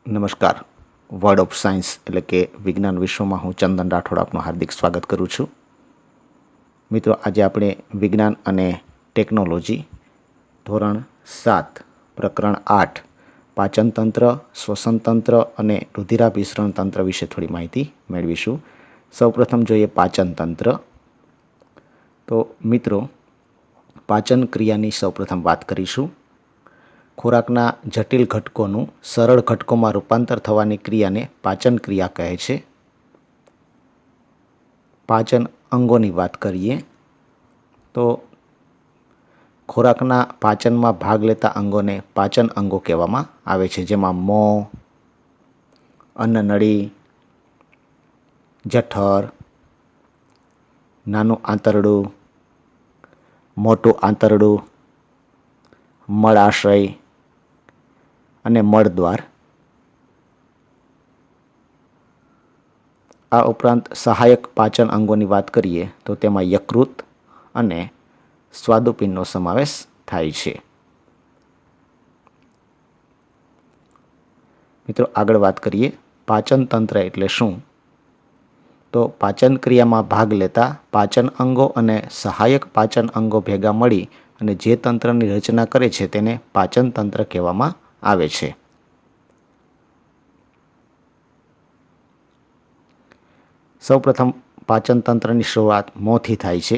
નમસ્કાર. Word of science એટલે કે વિજ્ઞાન વિશ્વમાં હું ચંદન રાઠોડ આપનું હાર્દિક સ્વાગત કરું છું. મિત્રો, આજે આપણે વિજ્ઞાન અને ટેકનોલોજી ધોરણ 7 પ્રકરણ 8 પાચનતંત્ર, શ્વસનતંત્ર અને રુધિરાભિસરણ તંત્ર વિશે થોડી માહિતી મેળવીશું. સૌપ્રથમ જોઈએ પાચનતંત્ર. તો મિત્રો, પાચન ક્રિયાની સૌપ્રથમ વાત કરીશું. ખોરાકના જટિલ ઘટકોનું સરળ ઘટકોમાં રૂપાંતર થવાની ક્રિયાને પાચન ક્રિયા કહે છે. પાચન અંગોની વાત કરીએ તો ખોરાકના પાચનમાં ભાગ લેતા અંગોને પાચન અંગો કહેવામાં આવે છે, જેમાં મોં, અન્નનળી, જઠર, નાનું આંતરડું, મોટું આંતરડું, મળાશય અને મળદ્વાર. આ ઉપરાંત સહાયક પાચન અંગોની વાત કરીએ તો તેમાં યકૃત અને સ્વાદુપિંડનો સમાવેશ થાય છે. મિત્રો, આગળ વાત કરીએ પાચન તંત્ર એટલે શું. તો પાચન ક્રિયામાં ભાગ લેતા પાચન અંગો અને સહાયક પાચન અંગો ભેગા મળી અને જે તંત્રની રચના કરે છે તેને પાચન તંત્ર કહેવામાં આવે છે. સૌપ્રથમ પાચન તંત્રની શરૂઆત મોંથી થાય છે.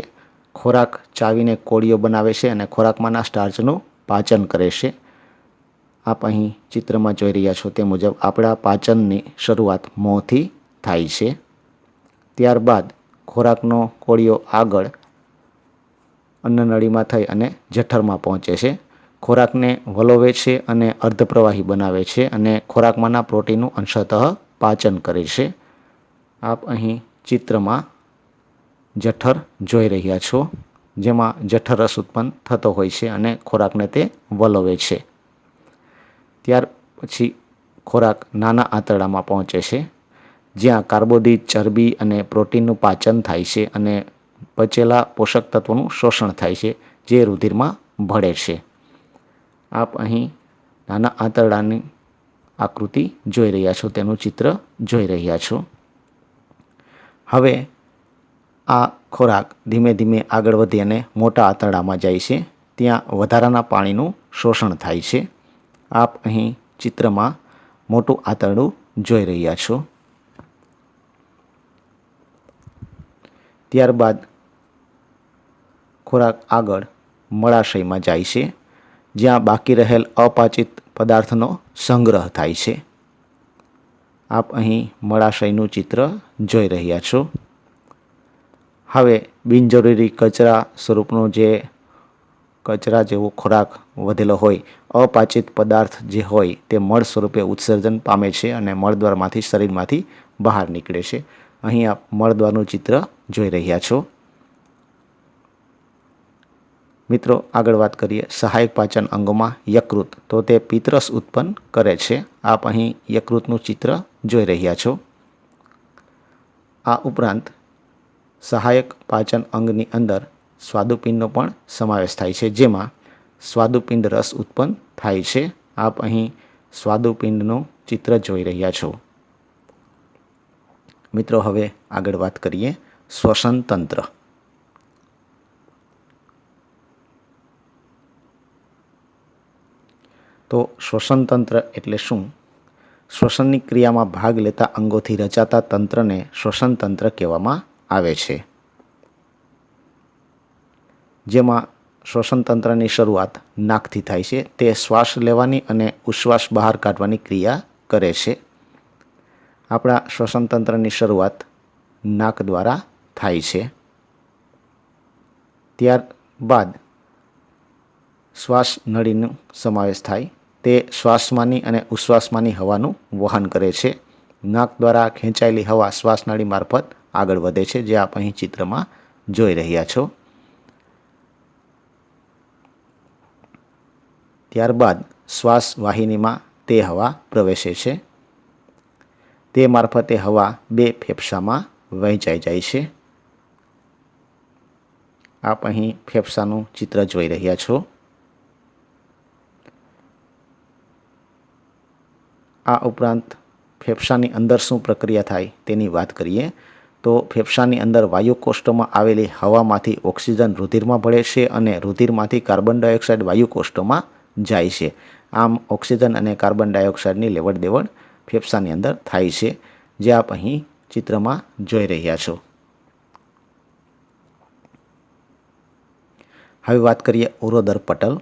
ખોરાક ચાવીને કોળીઓ બનાવે છે અને ખોરાકમાંના સ્ટાર્ચનું પાચન કરે છે. આપ અહીં ચિત્રમાં જોઈ રહ્યા છો તે મુજબ આપણા પાચનની શરૂઆત મોંથી થાય છે. ત્યારબાદ ખોરાકનો કોળીઓ આગળ અન્નનળીમાં થઈ અને જઠરમાં પહોંચે છે. ખોરાકને વલોવે છે અને અર્ધપ્રવાહી બનાવે છે અને ખોરાકમાંના પ્રોટીનનું અંશતઃ પાચન કરે છે. આપ અહીં ચિત્રમાં જઠર જોઈ રહ્યા છો, જેમાં જઠર રસ ઉત્પન્ન થતો હોય છે અને ખોરાકને તે વલોવે છે. ત્યાર પછી ખોરાક નાના આંતરડામાં પહોંચે છે, જ્યાં કાર્બોદિત, ચરબી અને પ્રોટીનનું પાચન થાય છે અને પચેલા પોષક તત્વોનું શોષણ થાય છે, જે રુધિરમાં ભળે છે. આપ અહીં નાના આંતરડાની આકૃતિ જોઈ રહ્યા છો, તેનું ચિત્ર જોઈ રહ્યા છો. હવે આ ખોરાક ધીમે ધીમે આગળ વધી અને મોટા આંતરડામાં જાય છે, ત્યાં વધારાના પાણીનું શોષણ થાય છે. આપ અહીં ચિત્રમાં મોટું આંતરડું જોઈ રહ્યા છો. ત્યારબાદ ખોરાક આગળ મળાશયમાં જાય છે, જ્યાં બાકી રહેલ અપાચિત પદાર્થનો સંગ્રહ થાય છે. આપ અહીં મળાશયનું ચિત્ર જોઈ રહ્યા છો. હવે બિનજરૂરી કચરા સ્વરૂપનો જે કચરા જેવો ખોરાક વધેલો હોય, અપાચિત પદાર્થ જે હોય તે મળ સ્વરૂપે ઉત્સર્જન પામે છે અને મળદ્વારમાંથી શરીરમાંથી બહાર નીકળે છે. અહીં આપ મળદ્વારનું ચિત્ર જોઈ રહ્યા છો. મિત્રો, આગળ વાત કરીએ સહાયક પાચન અંગોમાં યકૃત. તો તે પિત્તરસ ઉત્પન્ન કરે છે. આપ અહીં યકૃતનું ચિત્ર જોઈ રહ્યા છો. આ ઉપરાંત સહાયક પાચન અંગની અંદર સ્વાદુપિંડનો પણ સમાવેશ થાય છે, જેમાં સ્વાદુપિંડ રસ ઉત્પન્ન થાય છે. આપ અહીં સ્વાદુપિંડનું ચિત્ર જોઈ રહ્યા છો. મિત્રો, હવે આગળ વાત કરીએ શ્વસન તંત્ર. તો શ્વસન તંત્ર એટલે શું. શ્વસનની ક્રિયામાં ભાગ લેતા અંગોથી રચાતા તંત્રને શ્વસન તંત્ર કહેવામાં આવે છે, જેમાં શ્વસન તંત્રની શરૂઆત નાકથી થાય છે. તે શ્વાસ લેવાની અને ઉશ્વાસ બહાર કાઢવાની ક્રિયા કરે છે. આપણા શ્વસન તંત્રની શરૂઆત નાક દ્વારા થાય છે. ત્યારબાદ શ્વાસ નળીનો સમાવેશ થાય. તે શ્વાસમાંની અને ઉશ્વાસમાંની હવાનું વહન કરે છે. નાક દ્વારા ખેંચાયેલી હવા શ્વાસનળી મારફત આગળ વધે છે, જે આપ અહીં ચિત્રમાં જોઈ રહ્યા છો. ત્યારબાદ શ્વાસ વાહિનીમાં તે હવા પ્રવેશે છે. તે મારફતે હવા બે ફેફસામાં વહેંચાઈ જાય છે. આપ અહીં ફેફસાનું ચિત્ર જોઈ રહ્યા છો. આ ઉપરાંત ફેફસાની અંદર શું પ્રક્રિયા થાય તેની વાત કરીએ તો ફેફસાની અંદર વાયુકોષ્ઠમાં આવેલી હવામાંથી ઓક્સિજન રુધિરમાં ભળે છે અને રુધિરમાંથી કાર્બન ડાયોક્સાઇડ વાયુકોષ્ઠમાં જાય છે. આમ ઓક્સિજન અને કાર્બન ડાયોક્સાઇડની લેવડ દેવડ ફેફસાની અંદર થાય છે, જે આપ અહીં ચિત્રમાં જોઈ રહ્યા છો. હવે વાત કરીએ ઉરોદર પટલ.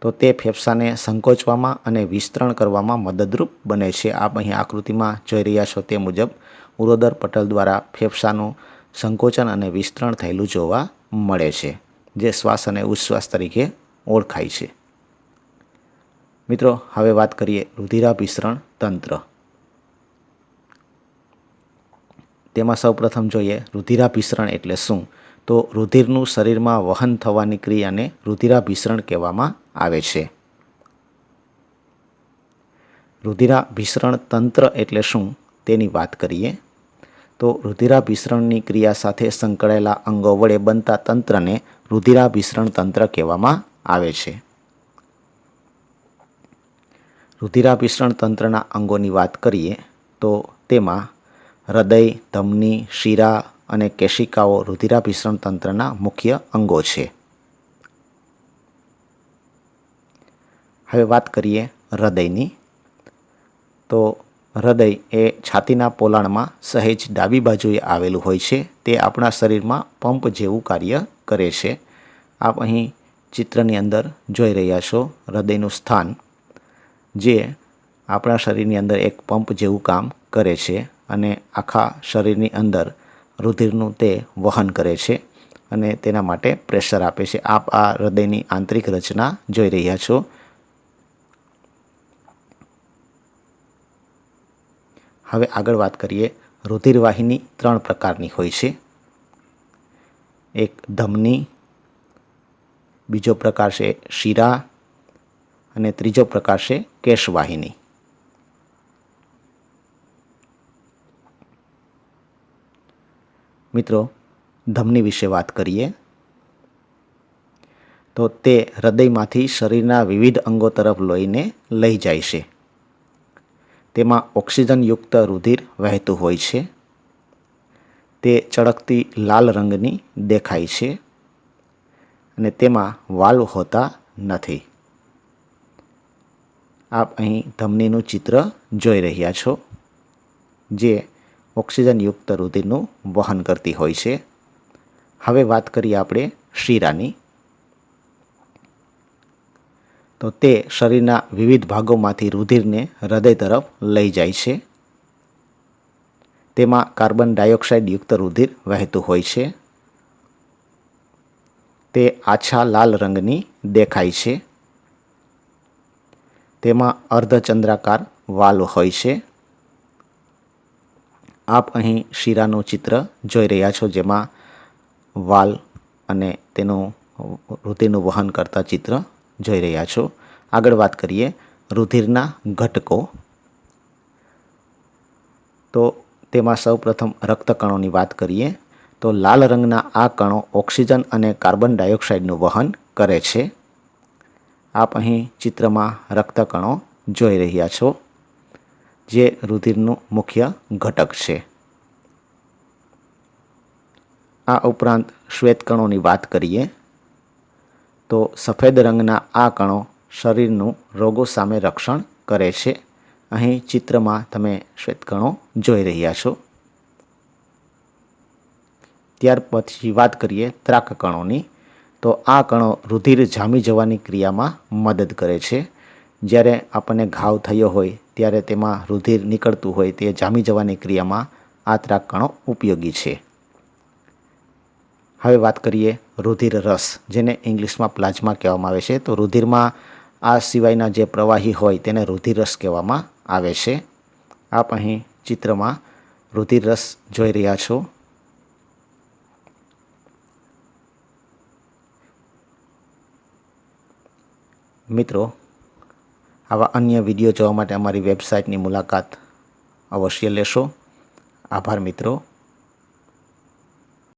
તો તે ફેફસાને સંકોચવામાં અને વિસ્તરણ કરવામાં મદદરૂપ બને છે. આપ અહીં આકૃતિમાં જોઈ રહ્યા છો તે મુજબ ઉરોદર પટલ દ્વારા ફેફસાનું સંકોચન અને વિસ્તરણ થયેલું જોવા મળે છે, જે શ્વાસ અને ઉચ્છ્વાસ તરીકે ઓળખાય છે. મિત્રો, હવે વાત કરીએ રુધિરાભિસરણ તંત્ર. તેમાં સૌપ્રથમ જોઈએ રુધિરાભિસરણ એટલે શું. તો રુધિરનું શરીરમાં વહન થવાની ક્રિયાને રુધિરાભિસરણ કહેવામાં આવે છે. રુધિરાભિસરણ તંત્ર એટલે શું તેની વાત કરીએ તો રુધિરાભિસરણની ક્રિયા સાથે સંકળાયેલા અંગો વડે બનતા તંત્રને રુધિરાભિસરણ તંત્ર કહેવામાં આવે છે. રુધિરાભિસરણ તંત્રના અંગોની વાત કરીએ તો તેમાં હૃદય, ધમની, શિરા અને કેશિકાઓ રુધિરાભિસરણ તંત્રના મુખ્ય અંગો છે. હવે વાત કરીએ હૃદયની. તો હૃદય એ છાતીના પોલાણમાં સહેજ ડાબી બાજુએ આવેલું હોય છે. તે આપણા શરીરમાં પંપ જેવું કાર્ય કરે છે. આપ અહીં ચિત્રની અંદર જોઈ રહ્યા છો હૃદયનું સ્થાન, જે આપણા શરીરની અંદર એક પંપ જેવું કામ કરે છે અને આખા શરીરની અંદર રુધિરનું તે વહન કરે છે અને તેના માટે પ્રેશર આપે છે. આપ આ હૃદયની આંતરિક રચના જોઈ રહ્યા છો. હવે આગળ વાત કરીએ રુધિરવાહિની 3 પ્રકારની હોય છે. એક ધમની, બીજો પ્રકાર છે શિરા અને ત્રીજો પ્રકાર છે કેશવાહિની. મિત્રો, ધમની વિશે વાત કરીએ તો તે હૃદયમાંથી શરીરના વિવિધ અંગો તરફ લોહીને લઈ જાય છે. તેમાં ઓક્સિજનયુક્ત રુધિર વહેતું હોય છે. તે ચળકતી લાલ રંગની દેખાય છે અને તેમાં વાલ્વ હોતા નથી. આપ અહીં ધમનીનું ચિત્ર જોઈ રહ્યા છો, જે ઓક્સિજનયુક્ત રુધિરનું વહન કરતી હોય છે. હવે વાત કરીએ આપણે શિરાની. તો તે શરીરના વિવિધ ભાગોમાંથી રુધિરને હૃદય તરફ લઈ જાય છે. તેમાં કાર્બન ડાયોક્સાઇડ યુક્ત રુધિર વહેતું હોય છે. તે આછા લાલ રંગની દેખાય છે. તેમાં અર્ધચંદ્રાકાર વાલ્વ હોય છે. આપ અહીં શિરાનું ચિત્ર જોઈ રહ્યા છો, જેમાં વાલ્વ અને તેનું રુધિરનું વહન કરતા ચિત્ર જોઈ રહ્યા છો. આગળ વાત કરીએ રુધિરના ઘટકો. તો તેમાં સૌપ્રથમ રક્તકણોની વાત કરીએ તો લાલ રંગના આ કણો ઓક્સિજન અને કાર્બન ડાયોક્સાઇડનું વહન કરે છે. આપ અહીં ચિત્રમાં રક્તકણો જોઈ રહ્યા છો, જે રુધિરનું મુખ્ય ઘટક છે. આ ઉપરાંત શ્વેતકણોની વાત કરીએ તો સફેદ રંગના આ કણો શરીરનું રોગો સામે રક્ષણ કરે છે. અહીં ચિત્રમાં તમે શ્વેતકણો જોઈ રહ્યા છો. ત્યાર પછી વાત કરીએ ત્રાકકણોની. તો આ કણો રુધિર જામી જવાની ક્રિયામાં મદદ કરે છે. જ્યારે આપણને ઘાવ થયો હોય ત્યારે તેમાં રુધિર નીકળતું હોય, તે જામી જવાની ક્રિયામાં આ ત્રાકકણો ઉપયોગી છે. હવે વાત કરીએ રુધિર રસ, જેને ઇંગ્લિશમાં પ્લાઝ્મા કહેવામાં આવે છે. તો રુધિરમાં આ સિવાયના જે પ્રવાહી હોય તેને રુધિર રસ કહેવામાં આવે છે. આપ અહીં ચિત્રમાં રુધિર રસ જોઈ રહ્યા છો. મિત્રો, આવા અન્ય વિડીયો જોવા માટે અમારી વેબસાઇટની મુલાકાત અવશ્ય લેશો. આભાર મિત્રો.